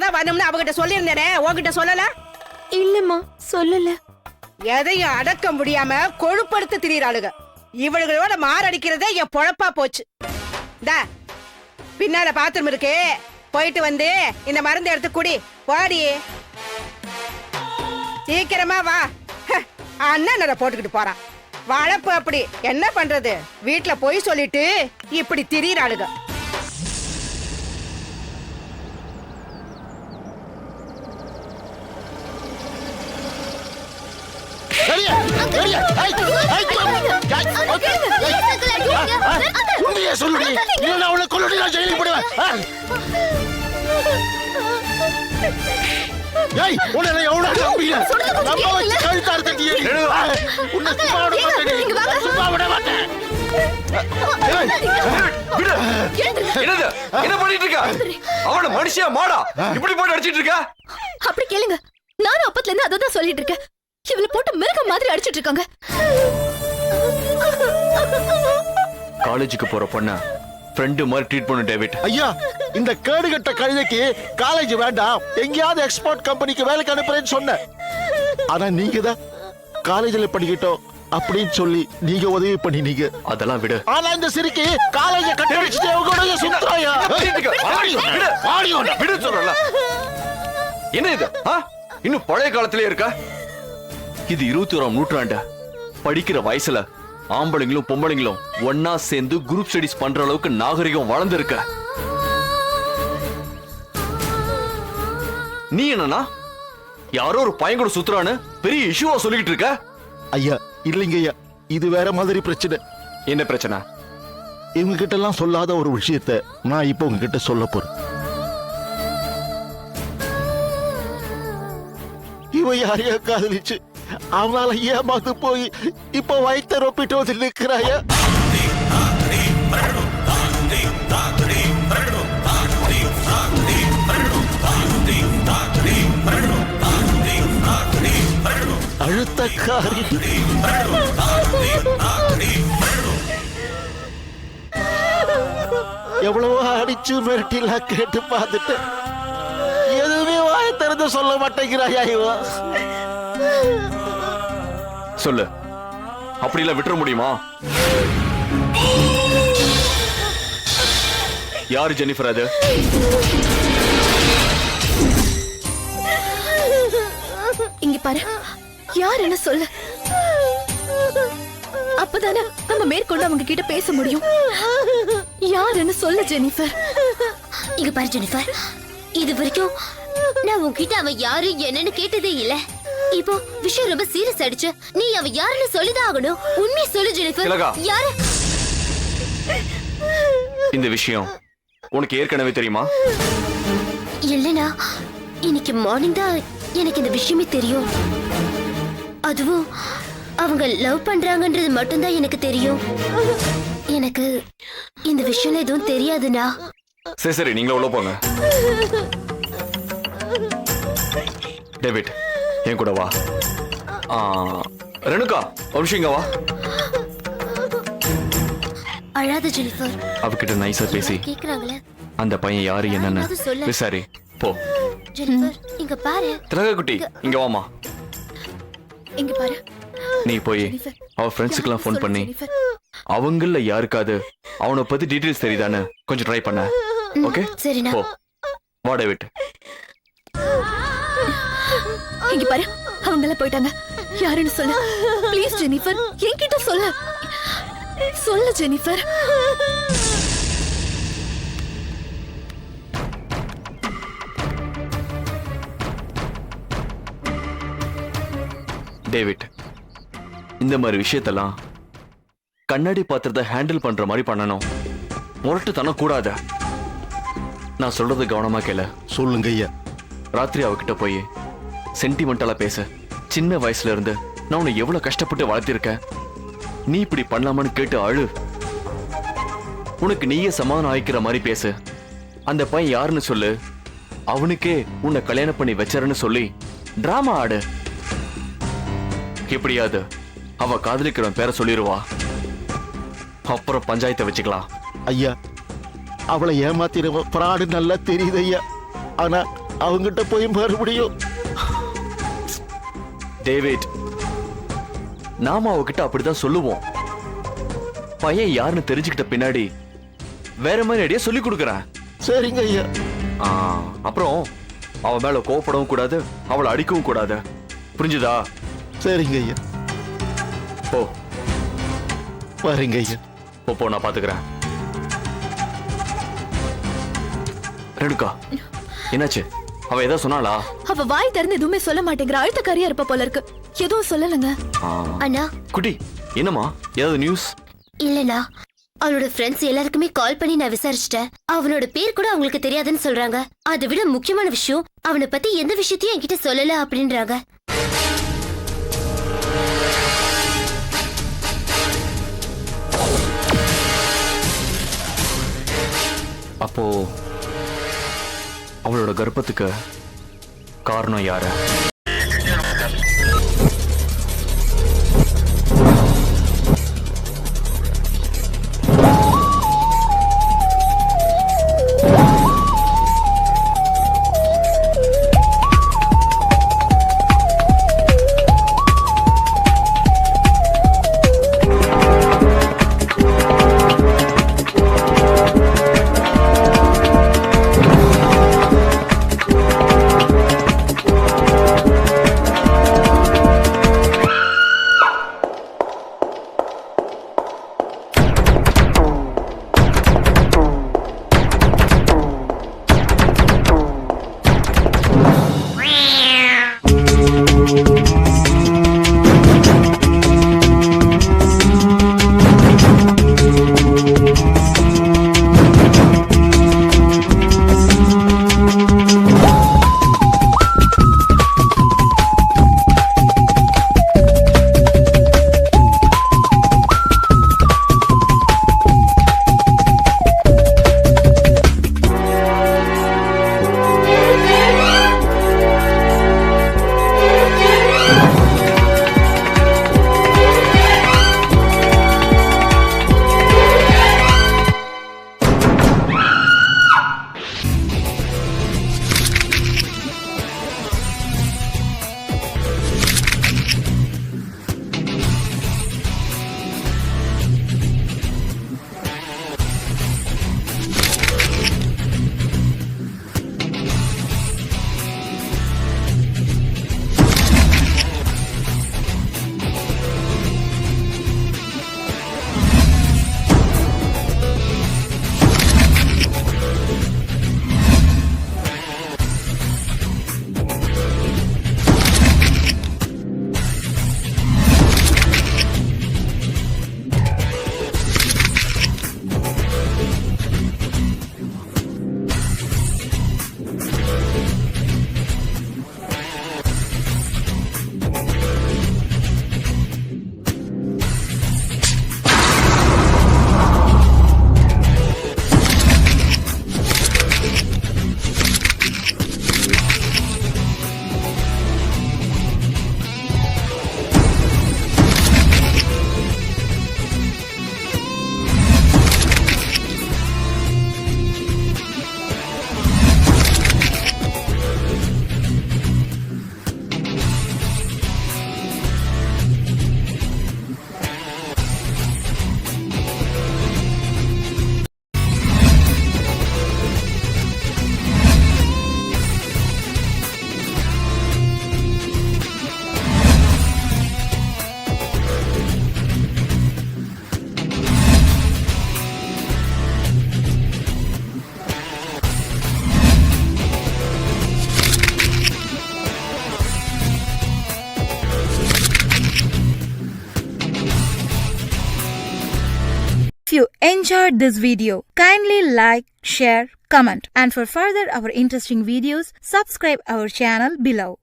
தான் வரணும்னு அவகிட்ட சொல்லியிருந்தேனே, உன்கிட்ட சொல்லல? இல்லம்மா, சொல்லல. எதையும் அடக்க முடியாம கொழுப்படுத்து திரியறாளுங்க. இவளுகளோட மாரடிக்கிறதே என் பொழப்பா போச்சு. பின்னால பாத்ரூம் இருக்கு, போயிட்டு வந்து இந்த மருந்து எடுத்து குடி. போடி, சீக்கிரமா வா. அண்ணன் போட்டுக்கிட்டு போறான். வளப்பு அப்படி, என்ன பண்றது? வீட்டுல போய் சொல்லிட்டு இப்படி திரியறாளுங்க. என்ன பண்ணிட்டு இருக்க? அவன மனுஷியா மாடா இப்படி போட்டு அடிச்சிட்டு இருக்க? அப்படி கேளுங்க, நானும் அப்பத்துல இருந்து அதான் சொல்லிட்டு இருக்கேன். இவளை போட்டு மிருக மாதிரி அடிச்சிட்டு இருக்காங்க. காலேஜுக்கு போற பொண்ண ஃப்ரெண்ட் மாதிரி ட்ரீட் பண்ணு டேவிட். ஐயா, இந்த கேடுகட்ட கழுதைக்கு காலேஜ் வேண்டாம், எங்கேயாவது எக்ஸ்போர்ட் கம்பெனிக்கு வேலைக்கு அனுப்புறேன்னு சொன்னேன். ஆனா நீங்க தான் காலேஜ்ல படிக்கட்டும் அப்படின்னு சொல்லி நீங்க உதவி பண்ணினீங்க. அதெல்லாம் விடு. ஆனா இந்த சிரிக்கி காலேஜ கட்டடிச்சிட்டு அவங்க சுத்தறாயா? விடு சொல்றல. என்ன இது? இன்னும் பழைய காலத்திலே இருக்க? இது 21ஆம் நூற்றாண்டு. படிக்கிற வயசுல ஆம்பளைங்களும் பொம்பளைங்களும் ஒன்னா சேர்ந்து குரூப் ஸ்டடிஸ் பண்ற அளவுக்கு நாகரிகம் வளர்ந்துருக்க. நீ என்னன்னா யாரோ ஒரு பையன் கூட சுத்துறான்னு பெரிய இஷ்யூவா சொல்லிட்டு இருக்க? ஐயா இல்லைங்க ஐயா, இது வேற மாதிரி பிரச்சனை. என்ன பிரச்சனை? இவங்க கிட்ட எல்லாம் சொல்லாத ஒரு விஷயத்தை நான் இப்ப உங்ககிட்ட சொல்ல போறேன். இவ யாரையா காதலிச்சு அவனால ஏமாந்து போய் இப்ப வயிற்ற ரொப்பிட்டு வந்து நிற்கிறாயா? அழுத்தக்காரி. எவ்வளவோ அடிச்சு மிரட்டிலாம் கேட்டு பார்த்துட்டு எதுவுமே வாய திறந்து சொல்ல மாட்டேங்கிறாயா இவ? சொல்லு, அப்படிலாம் விட்டுற முடியுமா? யாரு ஜெனிஃபர் அது? இங்க பாரு, யார் என்ன சொல்லு. அப்பதானே நம்ம மேற்கொண்டு அவங்க கிட்ட பேச முடியும். யார் என்ன சொல்ல ஜெனிஃபர். இங்க பாரு ஜெனிஃபர், இது வரைக்கும் நான் உன்கிட்ட அவ யாரு என்னன்னு கேட்டதே இல்ல. இப்போ விஷயம் ரொம்ப சீரியஸ் ஆயிடுச்சு. நீ அவ யாருன்னு சொல்லிதான் ஆகணும். உண்மையை சொல்லு ஜெனிஃபர், யாரு? இந்த விஷயம் உனக்கு ஏற்கனவே தெரியுமா? இல்லனா இன்னைக்கு மார்னிங் தான் எனக்கு இந்த விஷயமே தெரியும். அதுவும் அவங்க லவ் பண்றாங்கன்றது மட்டும்தான் எனக்கு தெரியும். எனக்கு இந்த விஷயம் எதுவும் தெரியாதுண்ணா. சரி சரி, நீங்களே உள்ள போங்க. டேவிட், என் கூட வா. ரெணுகா, ஒரு விஷயம் இங்க வா. அழாத ஜெனிஃபர். அவகிட்ட நைஸா பேசி கேக்குறாங்களே அந்த பையன் யாரு என்னன்னு விசாரி. போ. ஜெனிஃபர், இங்க பாரு. திலகா குட்டி, இங்க வாமா. இங்க பாரு. நீ போய் அவ ஃப்ரெண்ட்ஸுக்கெல்லாம் ஃபோன் பண்ணி அவங்கள யாருக்காவது அவனை பத்தி டீடைல்ஸ் தெரியுதான்னு கொஞ்சம் ட்ரை பண்ண. ஓகே? சரிண்ணா. போ. வா டேவிட். இங்க பாரு, அவங்க எல்லாம் போயிட்டாங்க. யாருன்னு சொல்லு ப்ளீஸ் ஜெனிஃபர். என்கிட்ட சொல்லு. சொல்லு ஜெனிஃபர். டேவிட், இந்த மாதிரி விஷயத்தெல்லாம் கண்ணாடி பாத்திரத்தை ஹேண்டில் பண்ற மாதிரி பண்ணணும். முரட்டுத்தனம் கூடாது. நான் சொல்றது கவனமா கேள. சொல்லுங்க ஐயா. ராத்திரி அவகிட்ட போய் சென்டிமெண்டலா பேச. சின்ன வயசுல இருந்து நான் உன்னை எவ்வளவு கஷ்டப்பட்டு வளர்த்திருக்கேன், நீ இப்படி பண்ணலாமான்னு கேட்டு அழு. உனக்கு நீயே சமாதானம் ஆயிக்கிற மாதிரி பேசு. அந்த பையன் யாருன்னு சொல்லு, அவனுக்கே உன்னை கல்யாணம் பண்ணி வச்சாருன்னு சொல்லி டிராமா ஆடு. எப்படியாது அவ காதலிக்கிறவன் பேரை சொல்லிடுவா. அப்புறம் பஞ்சாயத்தை வச்சுக்கலாம். ஐயா, அவளை ஏமாத்தினவன் பிராடு நல்லா தெரியுது ஐயா. ஆனா அவங்கிட்ட போய் மறுபடியும் டேவிட், நாம அவகிட்ட அப்படிதான் சொல்லுவோம். பையன் யாருன்னு தெரிஞ்சுக்கிட்ட பின்னாடி வேற மாதிரி ஐடியா சொல்லி கொடுக்கறேன். சரிங்க ஐயா. அப்புறம் அவ மேல கோவப்படவும் கூடாது, அவளை அடிக்கவும் கூடாது. புரிஞ்சுதா? சரிங்க ஐயா. போ வரேங்க ஐயா. போ, நான் பாத்துக்கிறேன். ரெடுக்கா, என்னாச்சு? அவ ஏதோ சொன்னாளா? அவ வாய் திறந்து எதுவுமே சொல்ல மாட்டேங்கிற, அழுத்தக்காரியா இருப்ப போல இருக்கு. எதுவும் சொல்லலங்க. அண்ணா. குட்டி, என்னம்மா, ஏதாவது நியூஸ்? இல்லண்ணா, அவனோட ஃப்ரெண்ட்ஸ் எல்லாருக்குமே கால் பண்ணி நான் விசாரிச்சிட்டேன். அவனோட பேர் கூட அவங்களுக்கு தெரியாதுன்னு சொல்றாங்க. அதை விட முக்கியமான விஷயம், அவனை பத்தி எந்த விஷயத்தையும் என்கிட்ட சொல்லல அப்படின்றாங்க. அப்போ அவளோட கர்ப்பத்துக்கு காரணம் யாரு? If you enjoyed this video, kindly like, share, comment, and for further our interesting videos, subscribe our channel below.